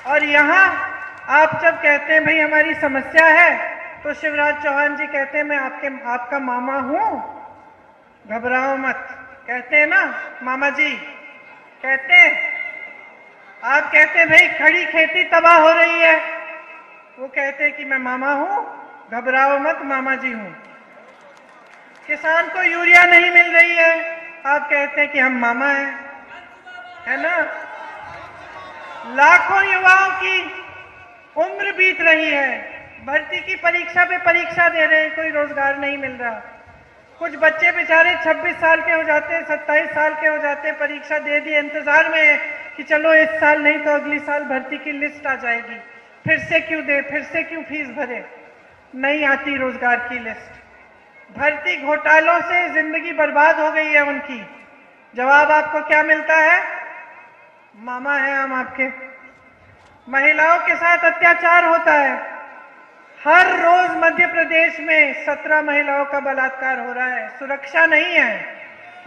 और यहाँ आप जब कहते हैं भाई हमारी समस्या है, तो शिवराज चौहान जी कहते हैं मैं आपका मामा हूं, घबराओ मत। कहते हैं ना मामा जी, कहते हैं। आप कहते हैं भाई खड़ी खेती तबाह हो रही है, वो कहते हैं कि मैं मामा हूं, घबराओ मत, मामा जी हूं। किसान को यूरिया नहीं मिल रही है, आप कहते हैं कि हम मामा हैं, है ना। लाखों युवाओं की उम्र बीत रही है, भर्ती की परीक्षा पे परीक्षा दे रहे हैं, कोई रोजगार नहीं मिल रहा। कुछ बच्चे बेचारे 26 साल के हो जाते हैं, 27 साल के हो जाते हैं, परीक्षा दे दी, इंतजार में है कि चलो इस साल नहीं तो अगली साल भर्ती की लिस्ट आ जाएगी, फिर से क्यों दे, फिर से क्यों फीस भरे। नहीं आती रोजगार की लिस्ट। भर्ती घोटालों से जिंदगी बर्बाद हो गई है उनकी। जवाब आपको क्या मिलता है? मामा है हम आपके। महिलाओं के साथ अत्याचार होता है। हर रोज मध्य प्रदेश में 17 महिलाओं का बलात्कार हो रहा है। सुरक्षा नहीं है।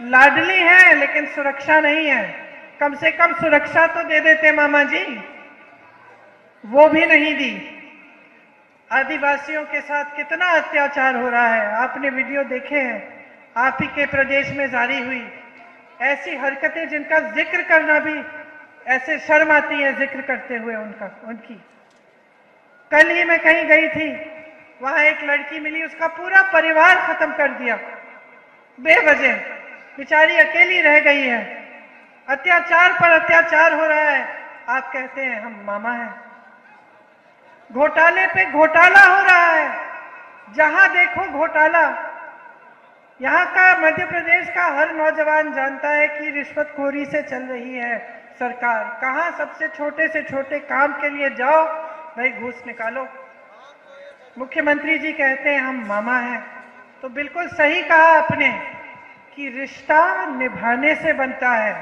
लाडली है लेकिन सुरक्षा नहीं है। कम से कम सुरक्षा तो दे देते मामा जी, वो भी नहीं दी। आदिवासियों के साथ कितना अत्याचार हो रहा है, आपने वीडियो देखे हैं, आप ही के प्रदेश में जारी हुई ऐसी हरकतें जिनका जिक्र करना भी ऐसे शर्म आती है जिक्र करते हुए उनकी। कल ही मैं कहीं गई थी, वहां एक लड़की मिली, उसका पूरा परिवार खत्म कर दिया बेवजह, बेचारी अकेली रह गई है। अत्याचार पर अत्याचार हो रहा है, आप कहते हैं हम मामा हैं। घोटाले पे घोटाला हो रहा है, जहां देखो घोटाला। यहाँ का मध्य प्रदेश का हर नौजवान जानता है कि रिश्वतखोरी से चल रही है सरकार। कहां सबसे छोटे से छोटे काम के लिए जाओ, भाई घूस निकालो। मुख्यमंत्री जी कहते हैं हम मामा हैं, तो बिल्कुल सही कहा आपने कि रिश्ता निभाने से बनता है,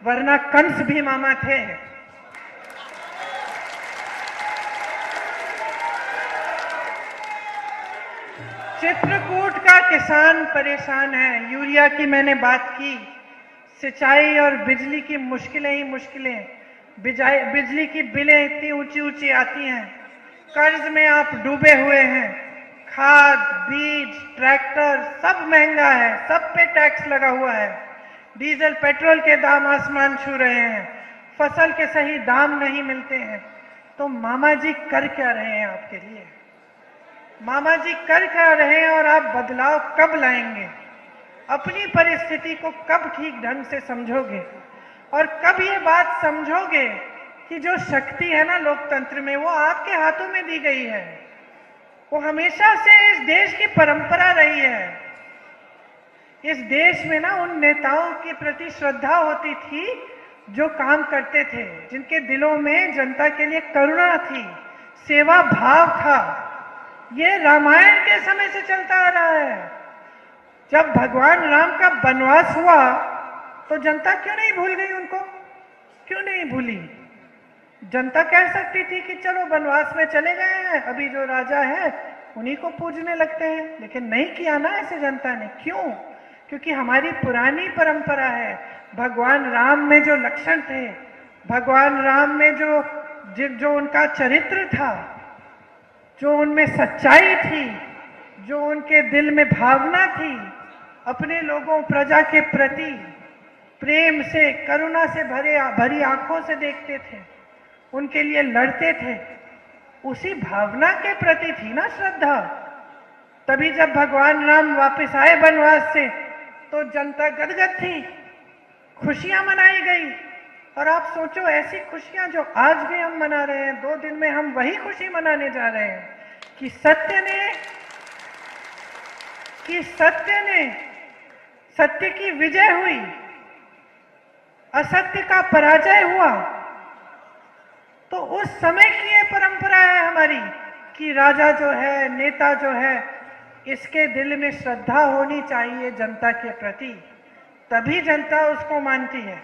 वरना कंस भी मामा थे। चित्रकूट का किसान परेशान है। यूरिया की मैंने बात की, सिंचाई और बिजली की मुश्किलें ही मुश्किलें। बिजली की बिलें इतनी ऊंची ऊंची आती हैं, कर्ज में आप डूबे हुए हैं। खाद, बीज, ट्रैक्टर सब महंगा है, सब पे टैक्स लगा हुआ है। डीजल पेट्रोल के दाम आसमान छू रहे हैं, फसल के सही दाम नहीं मिलते हैं। तो मामा जी कर क्या रहे हैं आपके लिए? मामा जी कर क्या रहे हैं और आप बदलाव कब लाएंगे? अपनी परिस्थिति को कब ठीक ढंग से समझोगे? और कब ये बात समझोगे कि जो शक्ति है ना लोकतंत्र में, वो आपके हाथों में दी गई है। वो हमेशा से इस देश की परंपरा रही है। इस देश में ना उन नेताओं के प्रति श्रद्धा होती थी जो काम करते थे, जिनके दिलों में जनता के लिए करुणा थी, सेवा भाव था। ये रामायण के समय से चलता आ रहा है। जब भगवान राम का वनवास हुआ तो जनता क्यों नहीं भूल गई उनको? क्यों नहीं भूली? जनता कह सकती थी कि चलो वनवास में चले गए हैं, अभी जो राजा है उन्हीं को पूजने लगते हैं, लेकिन नहीं किया ना ऐसे जनता ने। क्यों? क्योंकि हमारी पुरानी परंपरा है। भगवान राम में जो लक्षण थे, भगवान राम में जो उनका चरित्र था, जो उनमें सच्चाई थी, जो उनके दिल में भावना थी, अपने लोगों प्रजा के प्रति प्रेम से, करुणा से भरी आंखों से देखते थे, उनके लिए लड़ते थे, उसी भावना के प्रति थी ना श्रद्धा। तभी जब भगवान राम वापस आए वनवास से तो जनता गदगद थी, खुशियां मनाई गई। और आप सोचो ऐसी खुशियां जो आज भी हम मना रहे हैं, 2 दिन में हम वही खुशी मनाने जा रहे हैं कि सत्य की विजय हुई, असत्य का पराजय हुआ। तो उस समय की ये परंपरा है हमारी कि राजा जो है, नेता जो है, इसके दिल में श्रद्धा होनी चाहिए जनता के प्रति, तभी जनता उसको मानती है।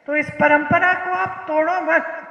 तो इस परंपरा को आप तोड़ो मत।